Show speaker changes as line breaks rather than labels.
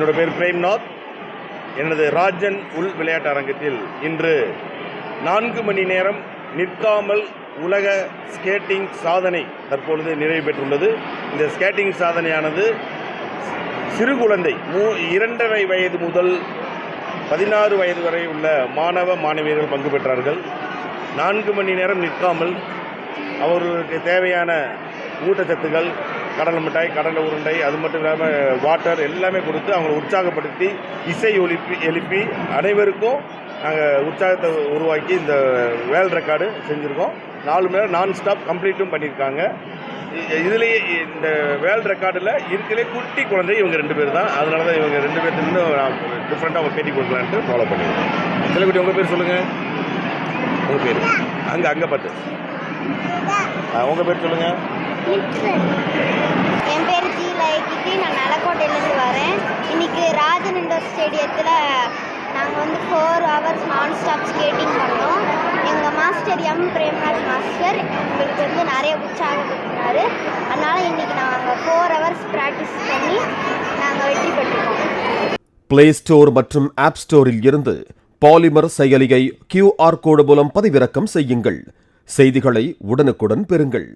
என்னோட பேர் பிரேம்நாத். எனது ராஜன் உள் விளையாட்டு அரங்கத்தில் இன்று 4 மணி நேரம் நிற்காமல் உலக ஸ்கேட்டிங் சாதனை தற்பொழுது நிறைவு பெற்றுள்ளது. இந்த ஸ்கேட்டிங் சாதனையானது சிறு குழந்தை 2.5 வயது முதல் 16 வயது வரை உள்ள மாணவ மாணவியர்கள் பங்கு பெற்றார்கள். 4 மணி நேரம் நிற்காமல் அவர்களுக்கு தேவையான ஊட்டச்சத்துக்கள், கடலை மிட்டாய், கடலை உருண்டை, அது மட்டும் இல்லாமல் வாட்டர் எல்லாமே கொடுத்து அவங்களை உற்சாகப்படுத்தி இசை எழுப்பி அனைவருக்கும் நாங்கள் உற்சாகத்தை உருவாக்கி இந்த வேர்ல்ட் ரெக்கார்டு செஞ்சுருக்கோம். 4 மணி நேரம் நான் ஸ்டாப் கம்ப்ளீட்டும் பண்ணியிருக்காங்க. இதுலேயே இந்த வேர்ல்ட் ரெக்கார்டில் இருக்கலே குட்டி குழந்தை இவங்க 2 பேர் தான். அதனால தான் இவங்க 2 பேர்த்துலேருந்து டிஃப்ரெண்ட்டாக அவங்க பேட்டி கொடுக்கலான்ட்டு ஃபாலோ பண்ணிடுவோம். சிலக்குட்டி உங்கள் பேர் சொல்லுங்கள். உங்கள் பேர் அங்கே பார்த்து உங்கள் பேர் சொல்லுங்கள்.
என் பேர் ஜி லைக்கிக்கு. நான் நலக்கோட்டையிலேருந்து வரேன். இன்றைக்கி ராஜன் இண்டோர் ஸ்டேடியத்தில் நாங்கள் 4 hours நான் ஸ்டாப் ஸ்கேட்டிங் பண்ணோம். எங்கள் மாஸ்டர் பிரேம்நாத் மாஸ்டர் எங்களுக்கு நிறைய உற்சாகப்படுத்தினார். அதனால் இன்றைக்கி நாங்கள் 4 hours ப்ராக்டிஸ் பண்ணி நாங்கள் வெற்றி பெற்றுக்கோம்.
பிளே ஸ்டோர் மற்றும் ஆப் ஸ்டோரில் இருந்து பாலிமர் செயலியை QR கோடு மூலம் பதிவிறக்கம் செய்யுங்கள். செய்திகளை உடனுக்குடன் பெறுங்கள்.